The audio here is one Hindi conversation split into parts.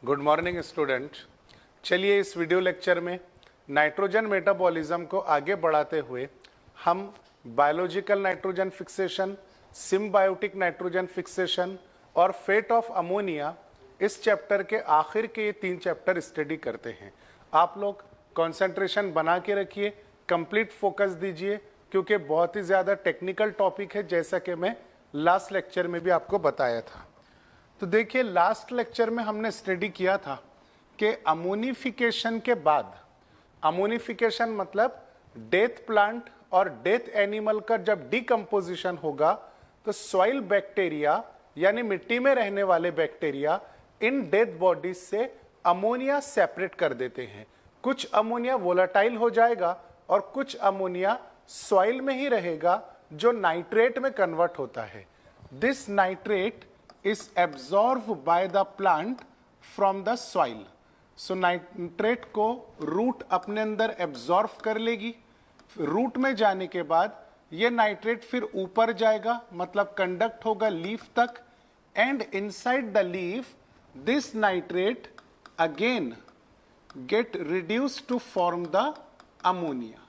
Good morning student. चलिए इस वीडियो लेक्चर में नाइट्रोजन मेटाबॉलिज्म को आगे बढ़ाते हुए हम biological nitrogen fixation, symbiotic nitrogen fixation और फेट ऑफ अमोनिया इस चैप्टर के आखिर के ये 3 चैप्टर स्टडी करते हैं। आप लोग कंसंट्रेशन बना के रखिए, कंप्लीट फोकस दीजिए, क्योंकि बहुत ही ज़्यादा टेक्निकल टॉपिक है, जैसा कि मैं लास्ट लेक्चर में भी आपको बताया था। तो देखिए, लास्ट लेक्चर में हमने स्टडी किया था कि अमोनिफिकेशन के बाद, अमोनिफिकेशन मतलब डेथ प्लांट और डेथ एनिमल का जब डिकम्पोजिशन होगा तो सॉइल बैक्टीरिया यानी मिट्टी में रहने वाले बैक्टीरिया इन डेथ बॉडीज से अमोनिया सेपरेट कर देते हैं। कुछ अमोनिया वोलेटाइल हो जाएगा और कुछ अमोनिया सॉइल में ही रहेगा जो नाइट्रेट में कन्वर्ट होता है। This nitrate is absorbed by the plant from the soil. So nitrate को रूट अपने अंदर एब्जॉर्ब कर लेगी। रूट में जाने के बाद ये नाइट्रेट फिर ऊपर जाएगा, मतलब कंडक्ट होगा लीफ तक, and inside the leaf this nitrate again get reduced to form the ammonia,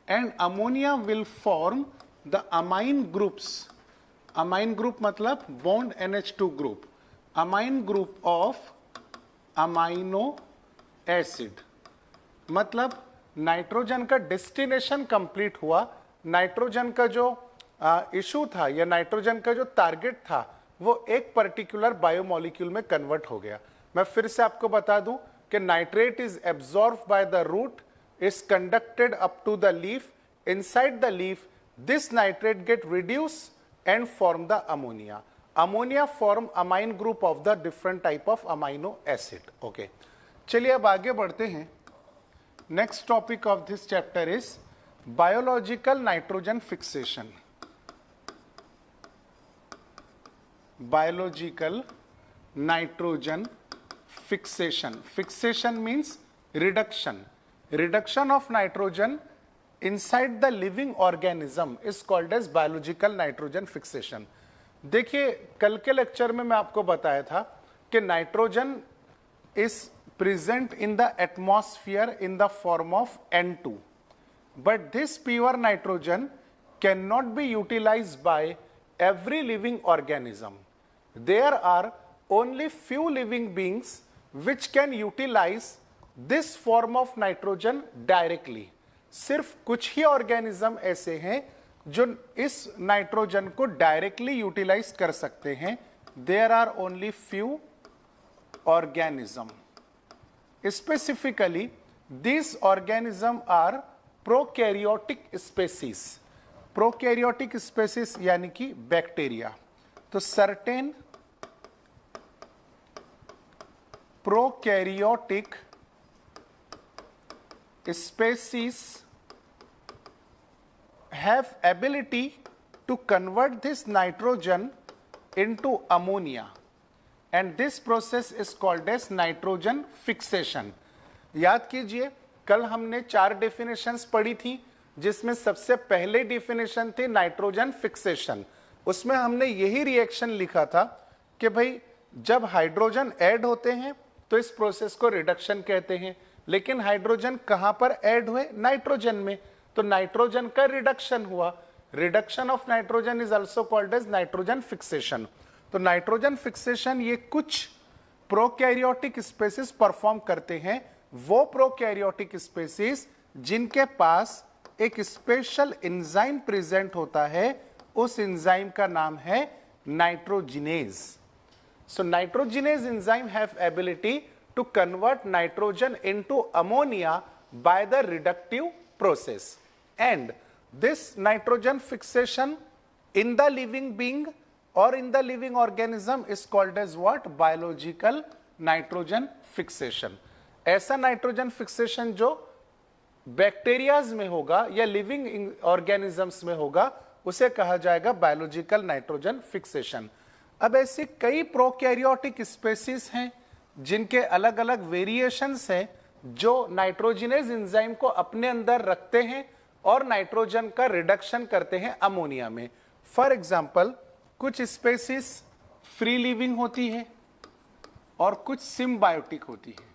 and ammonia will form the amine groups. Amine group मतलब bond NH2 group, amine group of amino acid. मतलब नाइट्रोजन का डेस्टिनेशन कंप्लीट हुआ, नाइट्रोजन का जो इशू था या नाइट्रोजन का जो टारगेट था वो एक पर्टिकुलर बायोमोलिक्यूल में कन्वर्ट हो गया। मैं फिर से आपको बता दूं कि nitrate is absorb by the root, is conducted up to the leaf, inside the leaf this nitrate get reduce and form the ammonia. Ammonia form amine group of the different type of amino acid. Okay. चलिए अब आगे बढ़ते हैं। Next topic of this chapter is biological nitrogen fixation. Biological nitrogen fixation. Fixation means reduction. Reduction of nitrogen inside the living organism is called as biological nitrogen fixation. देखिए, कल के लेक्चर में मैं आपको बताया था कि nitrogen is present in the atmosphere in the form of N2, but this pure nitrogen cannot be utilized by every living organism. There are only few living beings which can utilize this form of nitrogen directly. सिर्फ कुछ ही ऑर्गेनिज्म ऐसे हैं जो इस नाइट्रोजन को डायरेक्टली यूटिलाइज कर सकते हैं। There are only few organism. Specifically this organism are prokaryotic species. Prokaryotic species यानी कि बैक्टीरिया। तो certain prokaryotic species have ability to convert this nitrogen into ammonia, and this process is called as nitrogen fixation. याद कीजिए, कल हमने 4 डेफिनेशंस पढ़ी थी, जिसमें सबसे पहले डेफिनेशन थी नाइट्रोजन फिक्सेशन। उसमें हमने यही रिएक्शन लिखा था कि भाई जब हाइड्रोजन ऐड होते हैं तो इस प्रोसेस को रिडक्शन कहते हैं, लेकिन हाइड्रोजन कहां पर ऐड हुए? नाइट्रोजन में, तो नाइट्रोजन का रिडक्शन हुआ। Reduction of nitrogen is also called as nitrogen fixation. तो नाइट्रोजन फिक्सेशन ये कुछ प्रोकैरियोटिक स्पेसीज परफॉर्म करते हैं। वो प्रोकैरियोटिक स्पेसीज जिनके पास एक स्पेशल एंजाइम प्रेजेंट होता है, उस एंजाइम का नाम है nitrogenase. So nitrogenase enzyme have ability to convert nitrogen into ammonia by the reductive process, and this nitrogen fixation in the living being or in the living organism is called as what? Biological nitrogen fixation. ऐसा नाइट्रोजन फिक्सेशन जो बैक्टीरियाज में होगा या लिविंग ऑर्गेनिजम्स में होगा, उसे कहा जाएगा बायोलॉजिकल नाइट्रोजन फिक्सेशन। अब ऐसी कई प्रोकैरियोटिक स्पेसीज हैं जिनके अलग अलग वेरिएशंस हैं जो नाइट्रोजिनेज एंजाइम को अपने अंदर रखते हैं और नाइट्रोजन का रिडक्शन करते हैं अमोनिया में। फॉर एग्जांपल, कुछ स्पेसीज फ्री लिविंग होती है और कुछ सिम्बायोटिक होती है।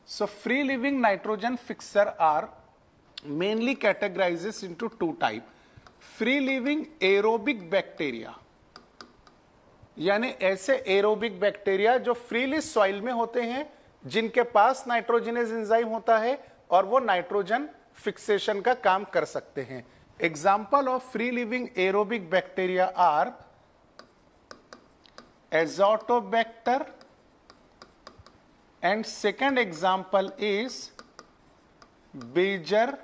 So free living nitrogen fixer are mainly categorises into two type. Free living aerobic bacteria, यानी ऐसे एरोबिक बैक्टीरिया जो फ्रीली सॉइल में होते हैं, जिनके पास नाइट्रोजनेज एंजाइम होता है और वो नाइट्रोजन फिक्सेशन का काम कर सकते हैं। Example of free living aerobic bacteria are Azotobacter and second example is Beijerinckia.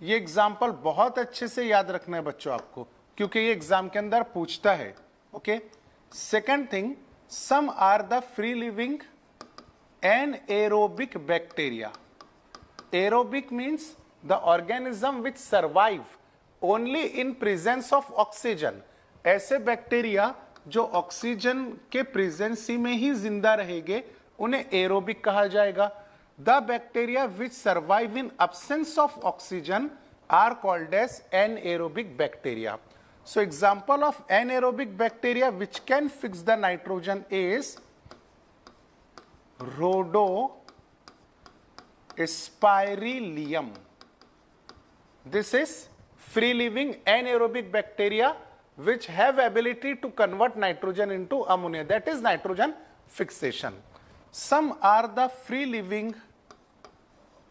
ये एग्जाम्पल बहुत अच्छे से याद रखना है बच्चों आपको, क्योंकि ये एग्जाम के अंदर पूछता है। Okay, second thing, some are the free living anaerobic bacteria. Aerobic means the organism which survive only in presence of oxygen. ऐसे बैक्टीरिया जो ऑक्सीजन के प्रेजेंसी में ही जिंदा रहेंगे, उन्हें एरोबिक कहा जाएगा। The bacteria which survive in absence of oxygen are called as anaerobic bacteria. So example of anaerobic bacteria which can fix the nitrogen is Rhodospirillum. This is free living anaerobic bacteria which have ability to convert nitrogen into ammonia, that is nitrogen fixation. Some are the free living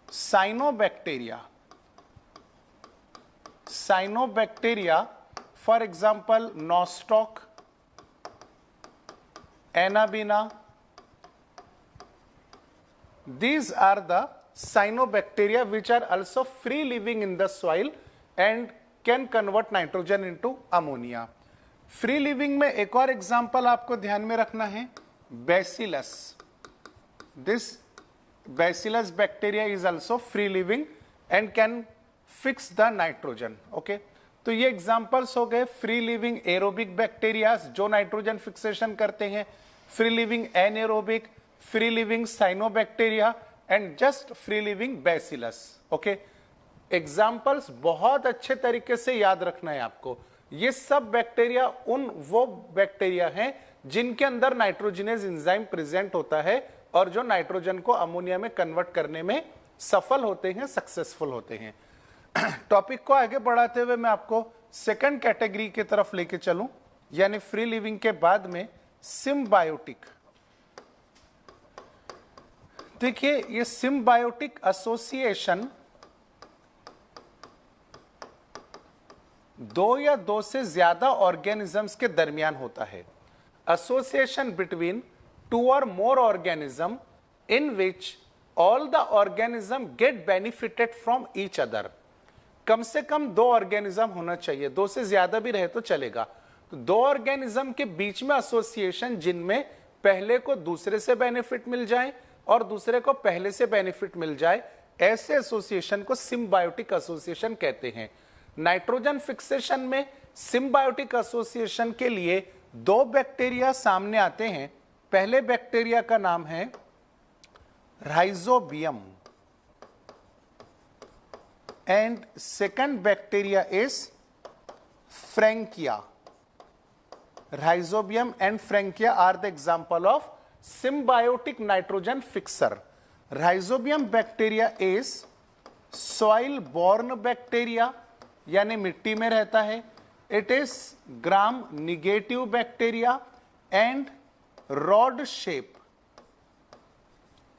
cyanobacteria. Cyanobacteria, for example, Nostoc, Anabaena. These are the cyanobacteria which are also free living in the soil and can convert nitrogen into ammonia. Free living में एक और एग्जाम्पल आपको ध्यान में रखना है, bacillus. This Bacillus bacteria is also free living and can fix the nitrogen. Okay, तो ये एग्जांपल्स हो गए फ्री लिविंग एरोबिक बैक्टीरिया जो नाइट्रोजन फिक्सेशन करते हैं, free living anaerobic, free living cyanobacteria and just free living bacillus. Okay, examples बहुत अच्छे तरीके से याद रखना है आपको। ये सब बैक्टीरिया वो बैक्टीरिया हैं जिनके अंदर नाइट्रोजनेज एंजाइम प्रेजेंट होता है और जो नाइट्रोजन को अमोनिया में कन्वर्ट करने में सफल होते हैं, सक्सेसफुल होते हैं। टॉपिक को आगे बढ़ाते हुए मैं आपको सेकंड कैटेगरी की तरफ लेके चलूं, यानी फ्री लिविंग के बाद में सिम्बायोटिक। देखिए, ये सिम्बायोटिक एसोसिएशन दो या दो से ज्यादा ऑर्गेनिजम्स के दरमियान होता है। Association between two or more organism in which all the organism get benefited from each other. कम से कम दो ऑर्गेनिज्म होना चाहिए, दो से ज्यादा भी रहे तो चलेगा। तो दो ऑर्गेनिज्म के बीच में एसोसिएशन जिनमें पहले को दूसरे से बेनिफिट मिल जाए और दूसरे को पहले से बेनिफिट मिल जाए, ऐसे एसोसिएशन को सिम्बायोटिक एसोसिएशन कहते हैं। नाइट्रोजन फिक्सेशन में सिम्बायोटिक एसोसिएशन के लिए दो बैक्टीरिया सामने आते हैं। पहले बैक्टीरिया का नाम है Rhizobium and second bacteria is Frankia. Rhizobium and Frankia are the example of symbiotic nitrogen fixer. Rhizobium bacteria is soil borne bacteria, यानी मिट्टी में रहता है. It is gram negative bacteria and rod shape.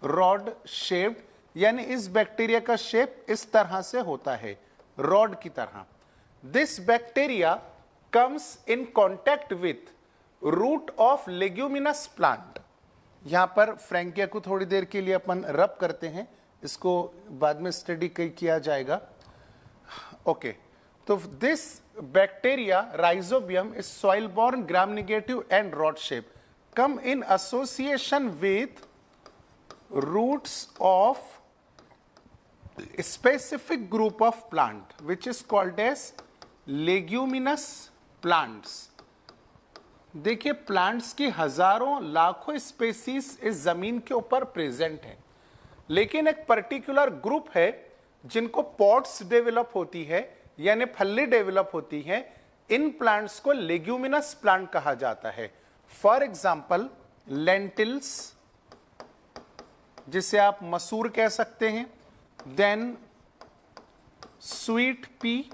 Rod shaped, यानी इस बैक्टीरिया का शेप इस तरह से होता है, रॉड की तरह. This bacteria comes in contact with root of leguminous plant. यहां पर फ्रैंकिया को थोड़ी देर के लिए अपन रब करते हैं, इसको बाद में स्टडी किया जाएगा. ओके, तो this bacteria rhizobium is soil born, gram negative and rod shape, come in association with roots of a specific group of plant which is called as leguminous plants. देखिए, प्लांट्स की हजारों लाखों स्पेसीज इस जमीन के ऊपर प्रेजेंट है, लेकिन एक पर्टिकुलर ग्रुप है जिनको पॉट्स डेवलप होती है, यानी फली डेवलप होती है. इन प्लांट्स को लेग्यूमिनस प्लांट कहा जाता है. फॉर एग्जाम्पल लेंटिल्स, जिसे आप मसूर कह सकते हैं, then sweet pea,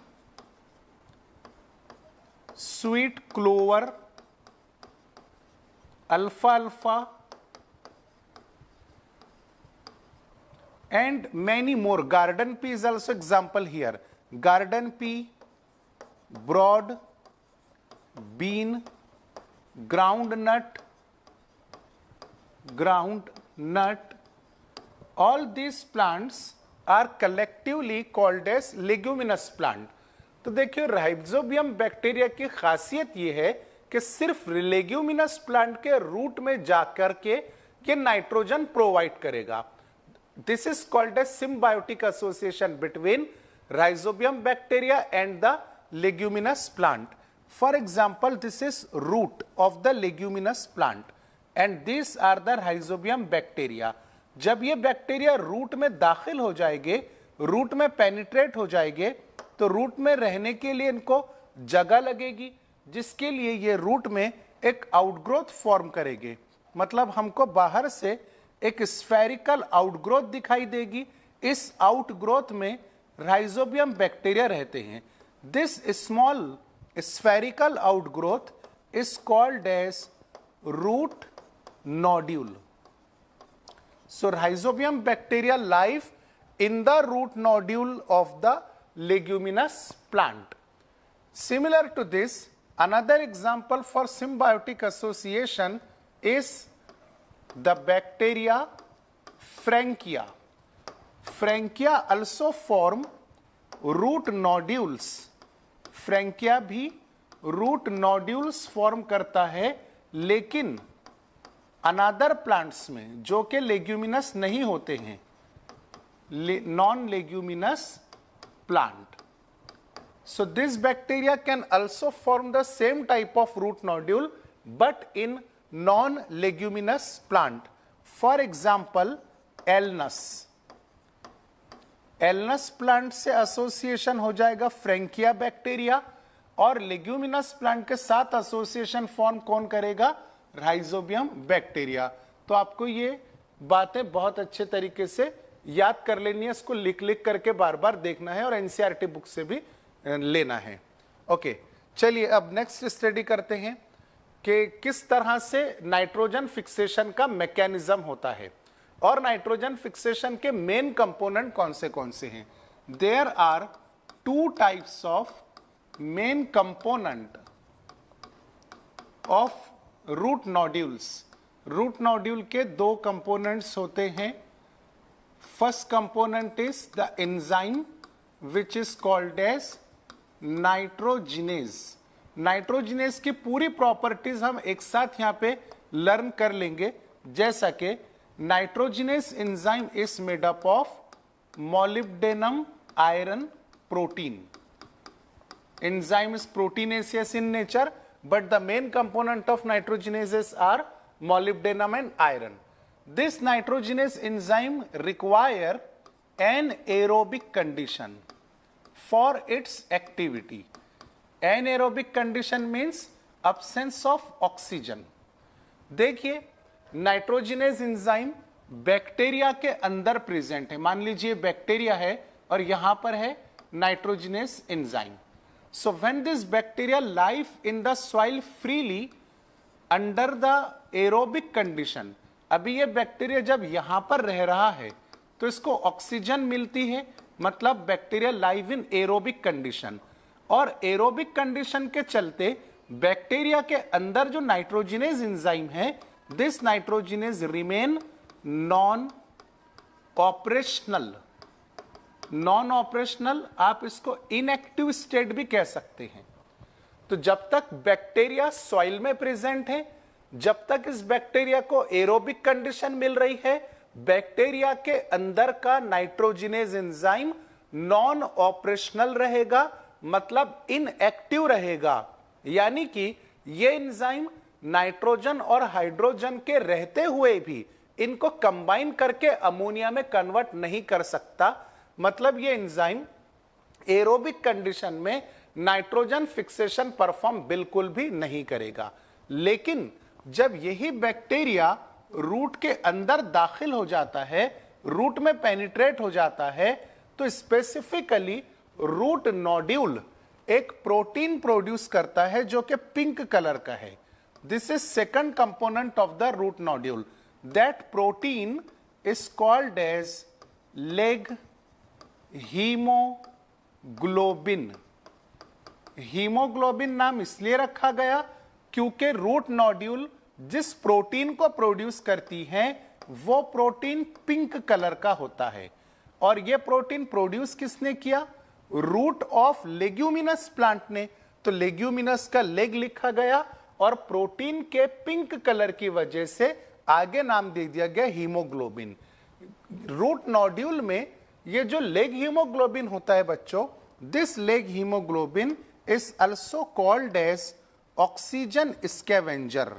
sweet clover, अल्फा अल्फा, and many more. Garden pea is also example here. Garden pea, broad bean, groundnut, all these plants are collectively called as leguminous plant. तो देखिए राइजोबियम बैक्टीरिया की खासियत ये है कि सिर्फ लेग्यूमिनस प्लांट के रूट में जाकर के ये नाइट्रोजन प्रोवाइड करेगा. This is called as symbiotic association between rhizobium bacteria and the leguminous plant. For example, this is root of the leguminous plant and these are the rhizobium bacteria. जब ये बैक्टीरिया रूट में दाखिल हो जाएंगे, रूट में पेनिट्रेट हो जाएंगे, तो रूट में रहने के लिए इनको जगह लगेगी, जिसके लिए ये रूट में एक आउटग्रोथ फॉर्म करेंगे. मतलब हमको बाहर से एक स्फेरिकल आउटग्रोथ दिखाई देगी. इस आउटग्रोथ में राइजोबियम बैक्टीरिया रहते हैं. This small spherical outgrowth is called as root nodule. So Rhizobium bacteria live in the root nodule of the leguminous plant. Similar to this, another example for symbiotic association is the bacteria Frankia. Frankia also form root nodules. Frankia भी root nodules form करता है, लेकिन अनादर प्लांट्स में जो कि लेग्यूमिनस नहीं होते हैं, non leguminous plant. So this bacteria can also form the same type of root nodule but in non-leguminous plant. For example, Alnus. Alnus plant से एसोसिएशन हो जाएगा फ्रेंकिया बैक्टीरिया और लेग्यूमिनस प्लांट के साथ एसोसिएशन फॉर्म कौन करेगा? Rhizobium bacteria. तो आपको ये बातें बहुत अच्छे तरीके से याद कर लेनी है, इसको लिख लिख करके बार बार देखना है और एनसीईआरटी बुक से भी लेना है. ओके, चलिए अब नेक्स्ट स्टडी करते हैं कि किस तरह से नाइट्रोजन फिक्सेशन का मैकेनिज्म होता है और नाइट्रोजन फिक्सेशन के मेन कंपोनेंट कौन से हैं. There are two types of main component of root nodules. Root nodule के दो कंपोनेंट्स होते हैं. First component is the enzyme which is called as nitrogenase. Nitrogenase की पूरी प्रॉपर्टीज हम एक साथ यहां पे लर्न कर लेंगे, जैसा कि nitrogenase enzyme is made up of molybdenum iron protein. Enzyme is proteinaceous in nature but the main component of nitrogenases are molybdenum and iron. This nitrogenase enzyme require an aerobic condition for its activity. Anaerobic condition means absence of oxygen. देखिए नाइट्रोजिनेज एंजाइम बैक्टीरिया के अंदर प्रेजेंट है. मान लीजिए बैक्टीरिया है और यहां पर है nitrogenase enzyme. So when this bacteria live in the soil freely under the aerobic condition, अभी ये बैक्टीरिया जब यहां पर रह रहा है तो इसको ऑक्सीजन मिलती है, मतलब bacteria live in aerobic condition. और एरोबिक कंडीशन के चलते बैक्टीरिया के अंदर जो नाइट्रोजिनेज एंजाइम है, this nitrogenase remain non operational. Non operational, आप इसको इनएक्टिव स्टेट भी कह सकते हैं. तो जब तक बैक्टीरिया सॉइल में प्रेजेंट है, जब तक इस बैक्टीरिया को एरोबिक कंडीशन मिल रही है, बैक्टीरिया के अंदर का नाइट्रोजिनेज एंजाइम नॉन ऑपरेशनल रहेगा, मतलब इनएक्टिव रहेगा. यानी कि ये एंजाइम नाइट्रोजन और हाइड्रोजन के रहते हुए भी इनको कंबाइन करके अमोनिया में कन्वर्ट नहीं कर सकता. मतलब ये एंजाइम एरोबिक कंडीशन में नाइट्रोजन फिक्सेशन परफॉर्म बिल्कुल भी नहीं करेगा. लेकिन जब यही बैक्टीरिया रूट के अंदर दाखिल हो जाता है, रूट में पेनिट्रेट हो जाता है, तो स्पेसिफिकली रूट नोड्यूल एक प्रोटीन प्रोड्यूस करता है जो कि पिंक कलर का है. This is second component of the root nodule. That protein is called as leg haemoglobin. Haemoglobin नाम इसलिए रखा गया क्योंकि रूट नोड्यूल जिस प्रोटीन को प्रोड्यूस करती है वो प्रोटीन पिंक कलर का होता है. और ये प्रोटीन प्रोड्यूस किसने किया? रूट ऑफ लेग्यूमिनस प्लांट ने. तो लेग्यूमिनस का लेग लिखा गया और प्रोटीन के पिंक कलर की वजह से आगे नाम दे दिया गया हीमोग्लोबिन. रूट नोड्यूल में ये जो लेग हीमोग्लोबिन होता है बच्चों, this leg haemoglobin is also called as oxygen scavenger.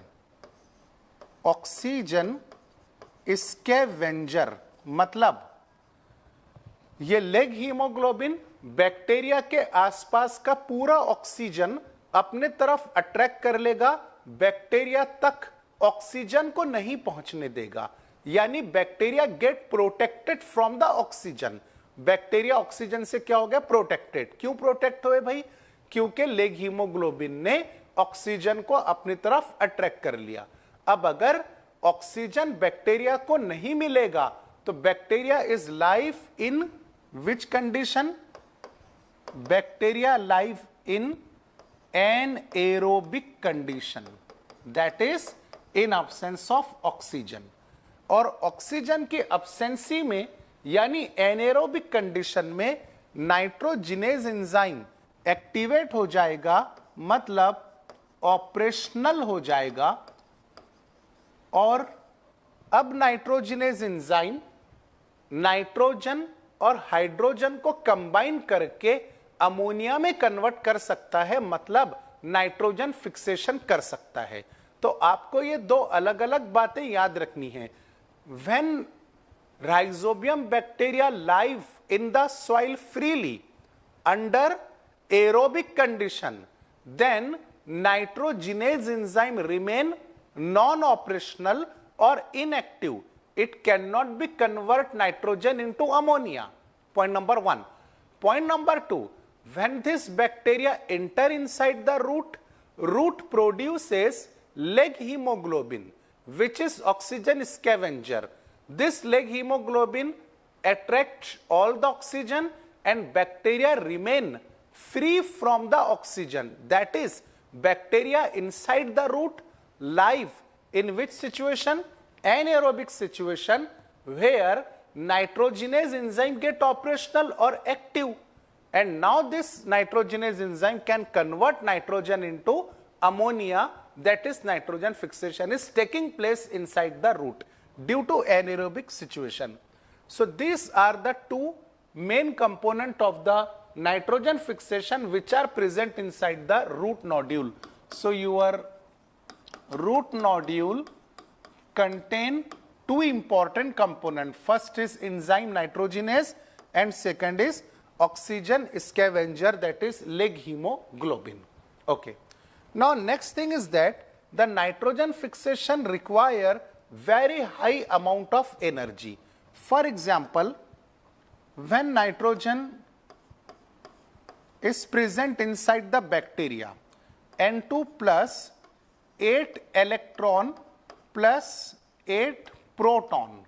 Oxygen scavenger मतलब ये लेग हीमोग्लोबिन बैक्टीरिया के आसपास का पूरा ऑक्सीजन अपने तरफ अट्रैक्ट कर लेगा, बैक्टीरिया तक ऑक्सीजन को नहीं पहुंचने देगा. यानी bacteria get protected from the oxygen. Bacteria oxygen से क्या हो गया? प्रोटेक्टेड. क्यों प्रोटेक्ट हुए भाई? क्योंकि लेग हीमोग्लोबिन ने ऑक्सीजन को अपनी तरफ अट्रैक्ट कर लिया. अब अगर ऑक्सीजन बैक्टीरिया को नहीं मिलेगा तो bacteria is life in which condition? Bacteria life in anaerobic condition, that is in absence of oxygen. और ऑक्सीजन की absency में यानी एनएरोबिक कंडीशन में नाइट्रोजिनेज एंजाइम एक्टिवेट हो जाएगा, मतलब ऑपरेशनल हो जाएगा. और अब नाइट्रोजिनेज एंजाइम नाइट्रोजन और हाइड्रोजन को कंबाइन करके अमोनिया में कन्वर्ट कर सकता है, मतलब नाइट्रोजन फिक्सेशन कर सकता है. तो आपको ये दो अलग अलग बातें याद रखनी है. When Rhizobium bacteria live in the soil freely under aerobic condition, then nitrogenase enzyme remain non-operational or inactive. It cannot be convert nitrogen into ammonia. Point number 1. Point number 2. When this bacteria enter inside the root, root produces leg hemoglobin, which is oxygen scavenger. This leg hemoglobin attracts all the oxygen and bacteria remain free from the oxygen. That is, bacteria inside the root live in which situation? Anaerobic situation, where nitrogenase enzyme get operational or active, and now this nitrogenase enzyme can convert nitrogen into ammonia, that is nitrogen fixation is taking place inside the root due to anaerobic situation. So these are the two main component of the nitrogen fixation which are present inside the root nodule. So your root nodule contain two important components. First is enzyme nitrogenase and second is oxygen scavenger, that is leg hemoglobin. Okay. Now next thing is that the nitrogen fixation require very high amount of energy. For example, when nitrogen is present inside the bacteria, N2 plus 8 electron plus 8 proton,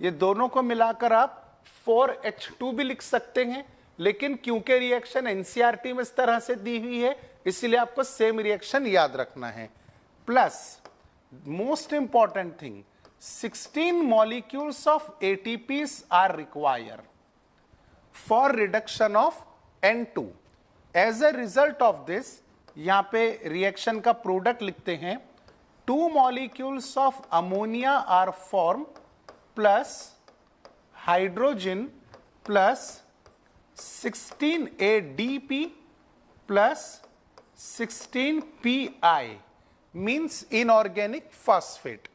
ये दोनों को मिलाकर आप 4H2 भी लिख सकते हैं, लेकिन क्योंकि रिएक्शन एनसीईआरटी में इस तरह से दी हुई है इसलिए आपको सेम रिएक्शन याद रखना है. Plus most important thing, 16 molecules of ATPs are required for reduction of N2. As a result of this, यहाँ पे रिएक्शन का प्रोडक्ट लिखते हैं, 2 molecules of ammonia are formed plus hydrogen plus 16 ADP plus 16 PI means inorganic phosphate.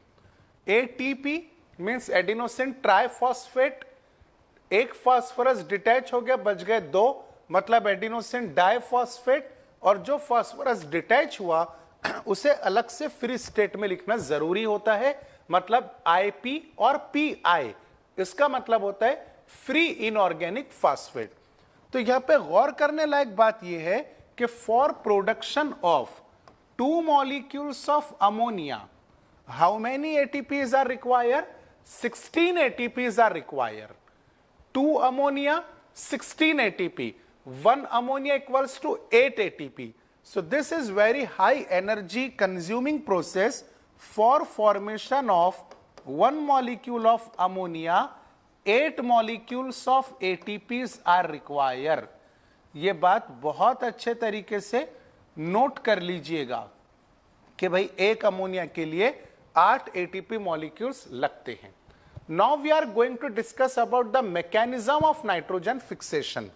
ATP means adenosine triphosphate, एक फास्फोरस डिटैच हो गया, बच गए 2, मतलब एडिनोसिन डाइफॉस्फेट, और जो फास्फोरस डिटैच हुआ उसे अलग से फ्री स्टेट में लिखना जरूरी होता है, मतलब आईपी और पीआई, इसका मतलब होता है फ्री इनऑर्गेनिक फास्फेट। तो यहां पे गौर करने लायक बात यह है कि for production of 2 molecules of ammonia, how many ATPs are required? 16 ATPs are required. 2 ammonia, 16 ATP. 1 ammonia equals to 8 ATP. So this is very high energy consuming process for formation of 1 molecule of ammonia. 8 molecules of ATPs are required. ये बात बहुत अच्छे तरीके से नोट कर लीजिएगा कि भाई एक अमोनिया के लिए 8 एटीपी मॉलिक्यूल्स लगते हैं। Now we are going to discuss about the mechanism of nitrogen fixation.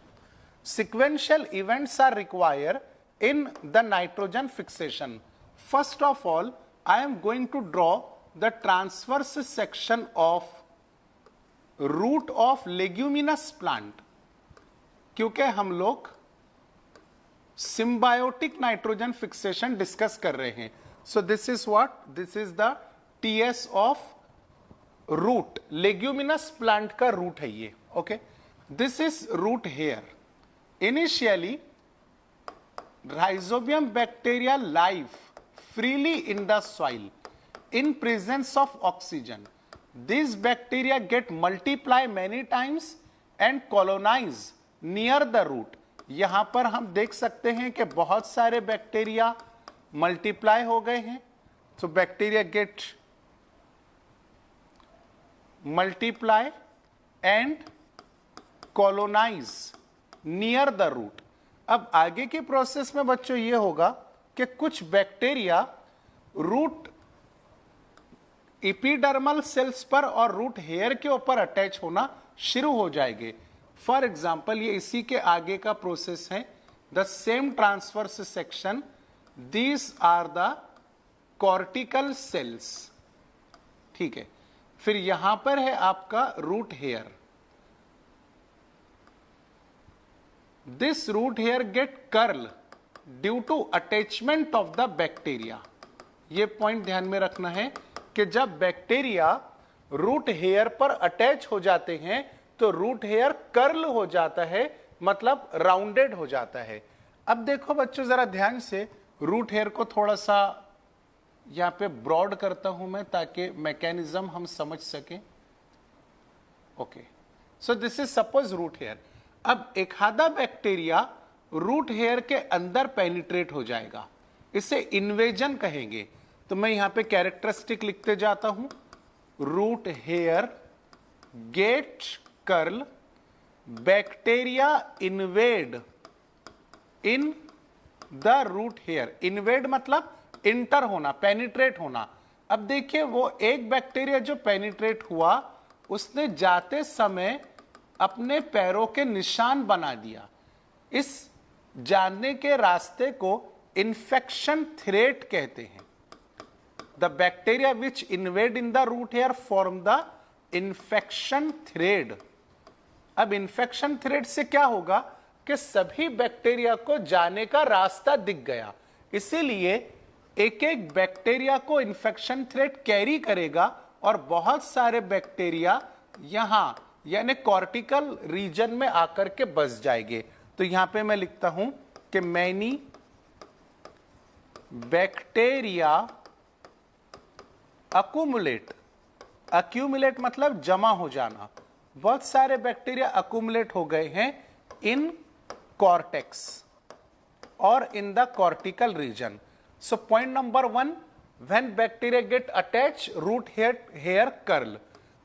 Sequential events are required in the nitrogen fixation. First of all I am going to draw the transverse section of root of leguminous plant, क्योंकि हम लोग सिम्बायोटिक नाइट्रोजन फिक्सेशन डिस्कस कर रहे हैं। So this is what, this is the TS of root, leguminous plant का रूट है ये। Okay, this is root hair. Initially Rhizobium bacteria live freely in the soil in presence of oxygen. These bacteria get multiply many times and colonize near the root. यहां पर हम देख सकते हैं कि बहुत सारे बैक्टीरिया मल्टीप्लाई हो गए हैं। तो bacteria get multiply and colonise near the root. अब आगे की प्रोसेस में बच्चों ये होगा कि कुछ बैक्टीरिया रूट एपिडर्मल सेल्स पर और रूट हेयर के ऊपर अटैच होना शुरू हो जाएंगे। फॉर एग्जाम्पल ये इसी के आगे का प्रोसेस है, the same transverse section, these are the cortical cells. ठीक है, फिर यहां पर है आपका root hair. This root hair get curl due to attachment of the bacteria. ये पॉइंट ध्यान में रखना है कि जब बैक्टीरिया रूट हेयर पर अटैच हो जाते हैं तो रूट हेयर कर्ल हो जाता है, मतलब राउंडेड हो जाता है। अब देखो बच्चों जरा ध्यान से, रूट हेयर को थोड़ा सा यहां पे ब्रॉड करता हूं मैं ताकि मैकेनिज्म हम समझ सकें। Okay, so this is suppose root hair. अब एक आधा बैक्टीरिया रूट हेयर के अंदर पेनिट्रेट हो जाएगा, इसे इन्वेजन कहेंगे। तो मैं यहां पे कैरेक्टरिस्टिक लिखते जाता हूं, root hair get curl, bacteria invade in the root hair. Invade मतलब इंटर होना, पेनिट्रेट होना। अब देखिए वो एक बैक्टीरिया जो पेनिट्रेट हुआ उसने जाते समय अपने पैरों के निशान बना दिया। इस जानने के रास्ते को इन्फेक्शन थ्रेड कहते हैं। The bacteria which invade in the root hair form the infection thread. अब इन्फेक्शन थ्रेड से क्या होगा कि सभी बैक्टीरिया को जाने का रास्ता दिख गया, इसीलिए एक एक बैक्टीरिया को इन्फेक्शन थ्रेड कैरी करेगा और बहुत सारे बैक्टीरिया यहां यानी कॉर्टिकल रीजन में आकर के बस जाएंगे। तो यहां पे मैं लिखता हूं कि मैनी बैक्टीरिया अक्यूमुलेट, अक्यूमुलेट मतलब जमा हो जाना। बहुत सारे बैक्टीरिया अक्यूमुलेट हो गए हैं इन कॉर्टेक्स और in the cortical region. So point number 1, when bacteria get attach root hair curl,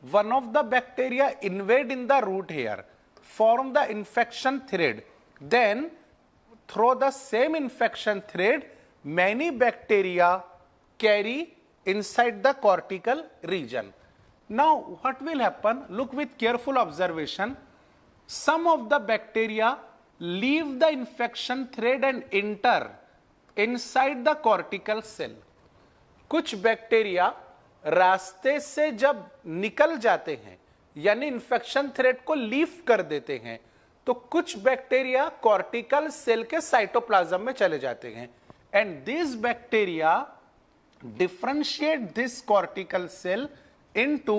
one of the bacteria invade in the root hair, form the infection thread, then through the same infection thread many bacteria carry inside the cortical region. Now what will happen, look with careful observation, some of the bacteria leave the infection thread and enter inside the cortical cell. कुछ बैक्टीरिया रास्ते से जब निकल जाते हैं यानी इन्फेक्शन थ्रेड को लीव कर देते हैं, तो कुछ बैक्टीरिया कॉर्टिकल सेल के साइटोप्लाज्म में चले जाते हैं। and these bacteria differentiate this cortical cell into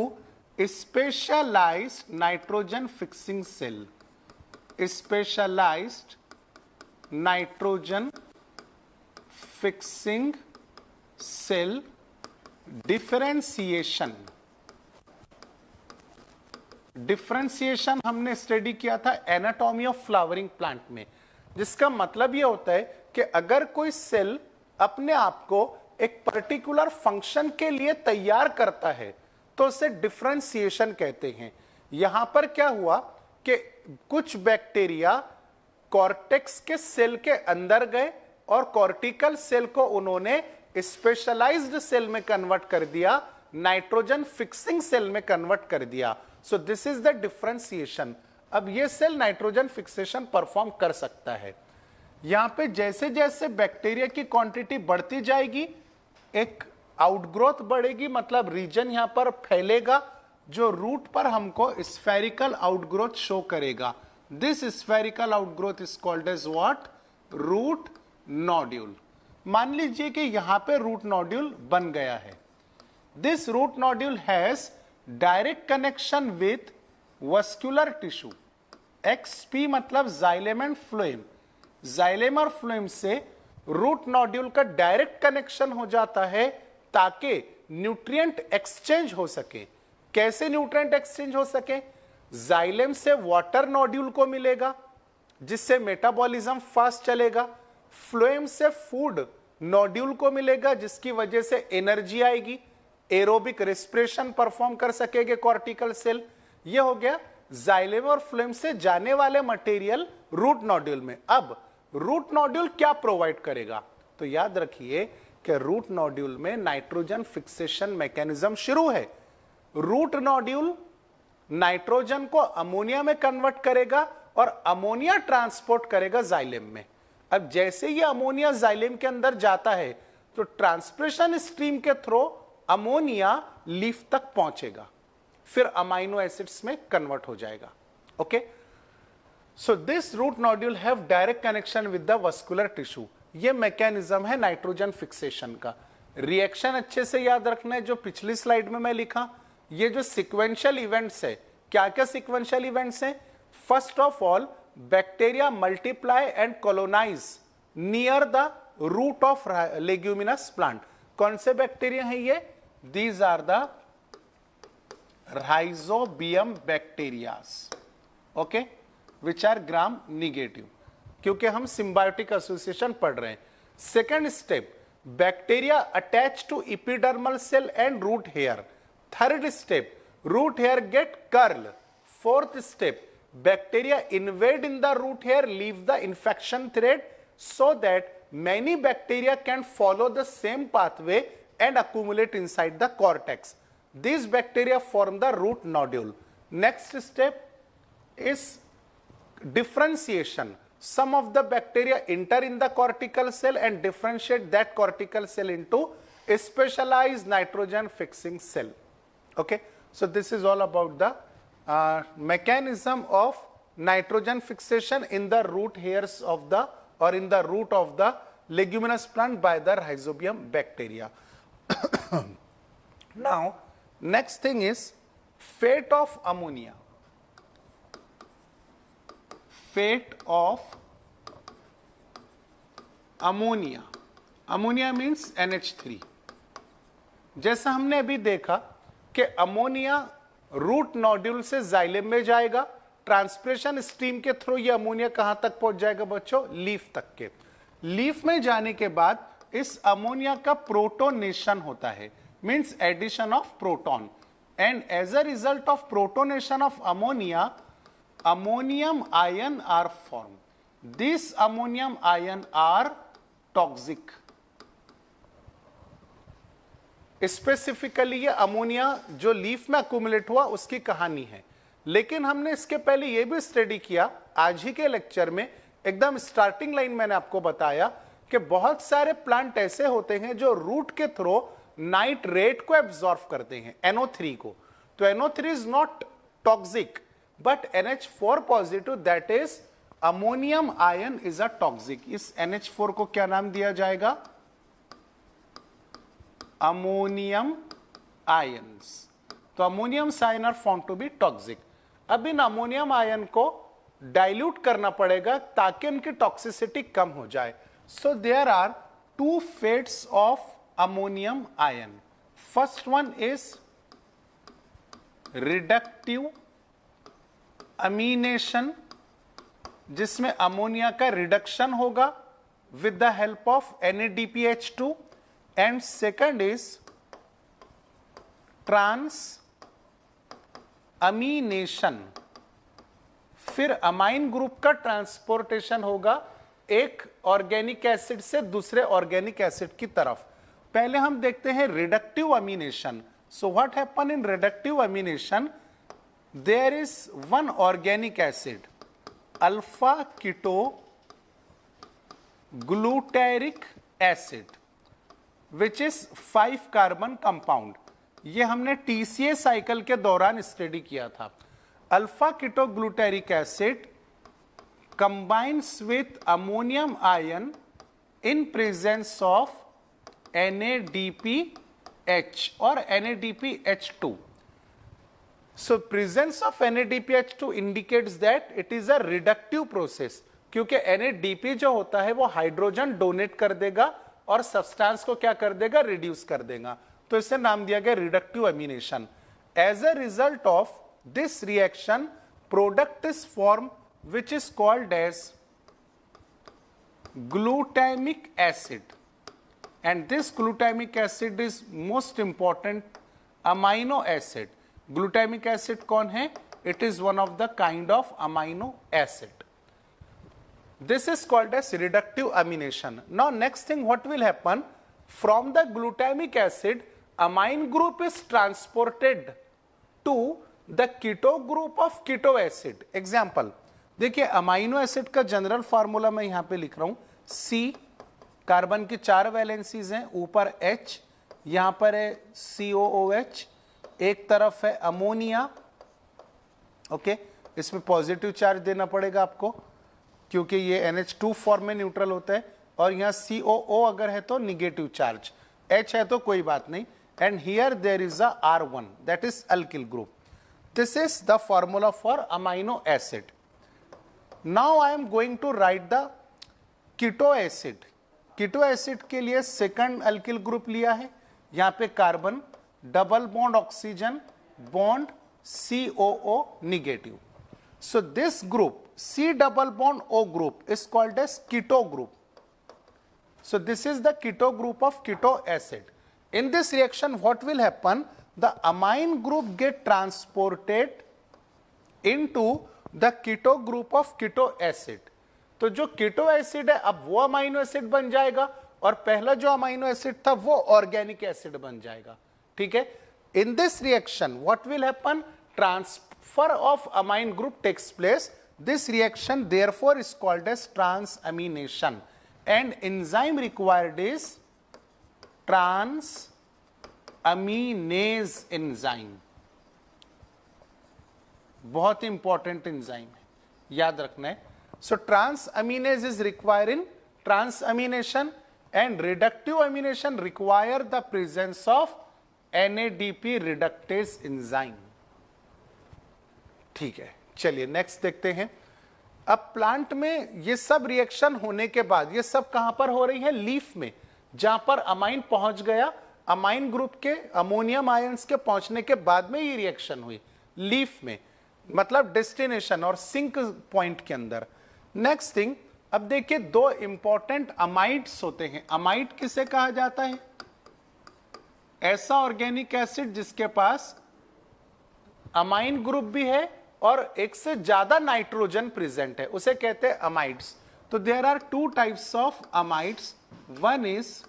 a specialized nitrogen fixing cell. A specialized nitrogen fixing cell differentiation हमने स्टडी किया था एनाटॉमी ऑफ फ्लावरिंग प्लांट में, जिसका मतलब यह होता है कि अगर कोई सेल अपने आप को एक पर्टिकुलर फंक्शन के लिए तैयार करता है तो उसे डिफरेंशिएशन कहते हैं। यहां पर क्या हुआ कि कुछ बैक्टीरिया कॉर्टेक्स के सेल के अंदर गए और कॉर्टिकल सेल को उन्होंने स्पेशलाइज्ड सेल में कन्वर्ट कर दिया, नाइट्रोजन फिक्सिंग सेल में कन्वर्ट कर दिया। सो दिस इज द डिफरेंशिएशन। अब ये सेल नाइट्रोजन फिक्सेशन परफॉर्म कर सकता है। यहां पे जैसे जैसे बैक्टीरिया की क्वांटिटी बढ़ती जाएगी, एक आउटग्रोथ बढ़ेगी, मतलब रीजन यहां पर फैलेगा जो रूट पर हमको स्फेरिकल आउटग्रोथ शो करेगा। This spherical outgrowth is called as what? Root nodule. मान लीजिए कि यहां पे रूट नोड्यूल बन गया है। This root nodule has direct connection with vascular tissue. XP मतलब जाइलेम एंड फ्लोएम। जाइलेम और फ्लोएम से रूट नोड्यूल का डायरेक्ट कनेक्शन हो जाता है ताकि न्यूट्रिएंट एक्सचेंज हो सके। कैसे न्यूट्रिएंट एक्सचेंज हो सके? जाइलेम से वाटर नोड्यूल को मिलेगा जिससे मेटाबॉलिज्म फास्ट चलेगा, फ्लोएम से फूड नोड्यूल को मिलेगा जिसकी वजह से एनर्जी आएगी, एरोबिक रेस्पिरेशन परफॉर्म कर सकेंगे कॉर्टिकल सेल। ये हो गया जाइलेम और फ्लोएम से जाने वाले मटेरियल रूट नोड्यूल में। अब रूट नोड्यूल क्या प्रोवाइड करेगा? तो याद रखिए कि रूट नोड्यूल में नाइट्रोजन फिक्सेशन मैकेनिज्म शुरू है। रूट नोड्यूल नाइट्रोजन को अमोनिया में कन्वर्ट करेगा और अमोनिया ट्रांसपोर्ट करेगा जाइलेम में। अब जैसे ये अमोनिया जाइलेम के अंदर जाता है तो ट्रांसप्रेशन स्ट्रीम के थ्रू अमोनिया लीफ तक पहुंचेगा, फिर अमाइनो एसिड्स में कन्वर्ट हो जाएगा। Okay, so this root nodule have direct connection with the vascular tissue. ये मैकेनिज्म है नाइट्रोजन फिक्सेशन का। रिएक्शन अच्छे से याद रखना है जो पिछली स्लाइड में मैं लिखा। ये जो सिक्वेंशियल इवेंट्स है, क्या क्या सिक्वेंशियल इवेंट्स हैं? First of all, bacteria multiply and colonise near the root of leguminous plant. कौन से बैक्टीरिया हैं ये? These are the Rhizobium bacterias, okay, which are gram negative, क्योंकि हम सिम्बायोटिक एसोसिएशन पढ़ रहे हैं। Second step, bacteria attach to epidermal cell and root hair. Third step, root hair get curl. Fourth step, bacteria invade in the root hair, leave the infection thread so that many bacteria can follow the same pathway and accumulate inside the cortex. These bacteria form the root nodule. Next step is differentiation. Some of the bacteria enter in the cortical cell and differentiate that cortical cell into a specialized nitrogen fixing cell. Okay, so this is all about the mechanism of nitrogen fixation in the root hairs of the or in the root of the leguminous plant by the rhizobium bacteria. Now next thing is fate of ammonia. Fate of ammonia. Ammonia means NH3. जैसा हमने अभी देखा कि अमोनिया रूट नोड्यूल से जाइलेम में जाएगा, ट्रांसप्रेशन स्ट्रीम के थ्रू ये अमोनिया कहां तक पहुंच जाएगा बच्चों? लीफ तक के। लीफ में जाने के बाद इस अमोनिया का प्रोटोनेशन होता है, means addition of proton, and as a result of protonation of ammonia, ammonium ion are form. This ammonium ion are toxic. Specifically ये अमोनिया जो लीफ में अक्यूमुलेट हुआ उसकी कहानी है, लेकिन हमने इसके पहले ये भी स्टडी किया आज ही के लेक्चर में। एकदम स्टार्टिंग लाइन मैंने आपको बताया कि बहुत सारे प्लांट ऐसे होते हैं जो रूट के थ्रू नाइट्रेट को एब्जॉर्ब करते हैं, NO3 को। तो NO3 is not toxic but NH4 positive that is ammonium ion is a toxic. इस NH4 को क्या नाम दिया जाएगा? Ammonium ions. तो ammonium ion are found to be toxic. अब इन अमोनियम आयन को डाइल्यूट करना पड़ेगा ताकि उनकी टॉक्सिसिटी कम हो जाए। So there are two fates of ammonium ion. First one is reductive amination, जिसमें अमोनिया का रिडक्शन होगा with the help of NADPH2, and second is transamination. फिर अमाइन ग्रुप का ट्रांसपोर्टेशन होगा एक ऑर्गेनिक एसिड से दूसरे ऑर्गेनिक एसिड की तरफ। पहले हम देखते हैं reductive amination. So what happen in reductive amination? There is one organic acid alpha keto glutaric acid which is 5 carbon compound. ये हमने TCA साइकिल के दौरान स्टडी किया था। Alpha keto glutaric acid combines with ammonium ion in presence of NADPH or NADPH2. So presence of NADPH2 indicates that it is a reductive process, क्योंकि NADP जो होता है वो हाइड्रोजन डोनेट कर देगा और सब्सटेंस को क्या कर देगा, रिड्यूस कर देगा, तो इसे नाम दिया गया reductive amination. As a result of this reaction product is form which is called as glutamic acid, and this glutamic acid is most important amino acid. Glutamic acid कौन है? It is one of the kind of amino acid. This is called as reductive amination. Now next thing what will happen, from the glutamic acid amine group is transported to the keto group of keto acid. Example, देखिए अमाइनो एसिड का जनरल फार्मूला मैं यहां पे लिख रहा हूं। C, कार्बन की 4 वैलेंसीज हैं, ऊपर H, यहां पर है COOH, एक तरफ है अमोनिया, ओके, इसमें पॉजिटिव चार्ज देना पड़ेगा आपको क्योंकि ये NH2 फॉर्म में न्यूट्रल होता है, और यहां COO अगर है तो निगेटिव चार्ज, H है तो कोई बात नहीं, and here there is a R1 that is alkyl group. This is the formula for amino acid. Now I am going to write the keto acid. Keto acid के लिए सेकंड अल्किल ग्रुप लिया है, यहां पे carbon, double bond oxygen, bond COO negative. So this group C double bond O group is called as keto group. So this is the keto group of keto acid. In this reaction what will happen, the amine group get transported into the keto group of keto acid. तो जो कीटो एसिड है अब वो अमाइनो एसिड बन जाएगा और पहला जो अमाइनो एसिड था वो ऑर्गेनिक एसिड बन जाएगा, ठीक है। In this reaction what will happen, transfer of amine group takes place. This reaction therefore is called as transamination and enzyme required is transaminase enzyme. बहुत इंपॉर्टेंट एंजाइम है, याद रखना है। So transaminase is required in transamination and reductive amination require the presence of NADP reductase enzyme। ठीक है, चलिए नेक्स्ट देखते हैं। अब प्लांट में ये सब रिएक्शन होने के बाद ये सब कहां पर हो रही है, लीफ में, जहां पर अमाइन पहुंच गया, अमाइन ग्रुप के अमोनियम आयंस के पहुंचने के बाद में ये रिएक्शन हुई लीफ में, मतलब डेस्टिनेशन और सिंक पॉइंट के अंदर। नेक्स्ट थिंग, अब देखिए दो इंपॉर्टेंट अमाइड्स होते हैं। अमाइड किसे कहा जाता है, ऐसा ऑर्गेनिक एसिड जिसके पास अमाइन ग्रुप भी है और एक से ज्यादा नाइट्रोजन प्रेजेंट है, उसे कहते हैं अमाइड्स। तो there are two types of amides, one is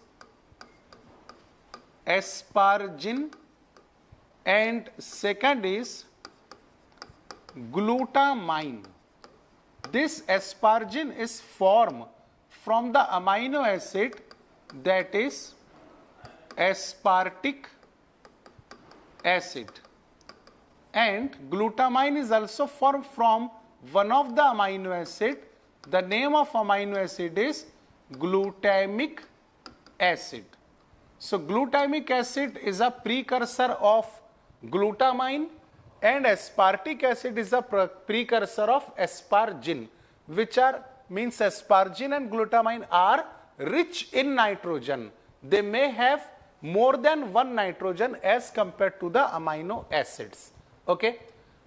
asparagine and second is glutamine. This asparagine is formed from the amino acid that is aspartic acid, and glutamine is also formed from one of the amino acid The name of amino acid is glutamic acid. So glutamic acid is a precursor of glutamine and aspartic acid is a precursor of aspargine, which are means aspargine and glutamine are rich in nitrogen. They may have more than one nitrogen as compared to the amino acids. Okay,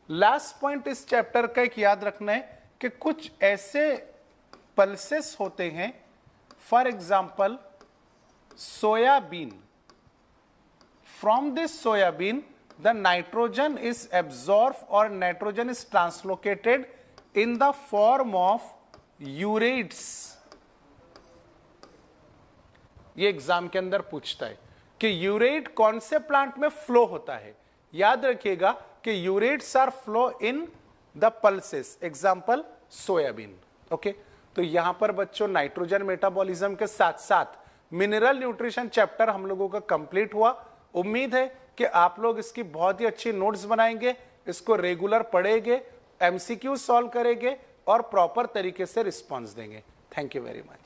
last point इस चैप्टर का एक याद रखना है कि कुछ ऐसे पल्सेस होते हैं, for example soybean. From this soybean the nitrogen is absorb और nitrogen is translocated in the form of urates. ये एग्जाम के अंदर पूछता है कि यूरेट कौन से प्लांट में फ्लो होता है. याद रखिएगा कि urates are flow in the pulses, example soybean. Okay, तो यहां पर बच्चों नाइट्रोजन मेटाबॉलिज्म के साथ साथ मिनरल न्यूट्रिशन चैप्टर हम लोगों का कंप्लीट हुआ. उम्मीद है कि आप लोग इसकी बहुत ही अच्छी नोट्स बनाएंगे, इसको रेगुलर पढ़ेंगे, एमसीक्यू सॉल्व करेंगे और प्रॉपर तरीके से रिस्पॉन्स देंगे. Thank you very much.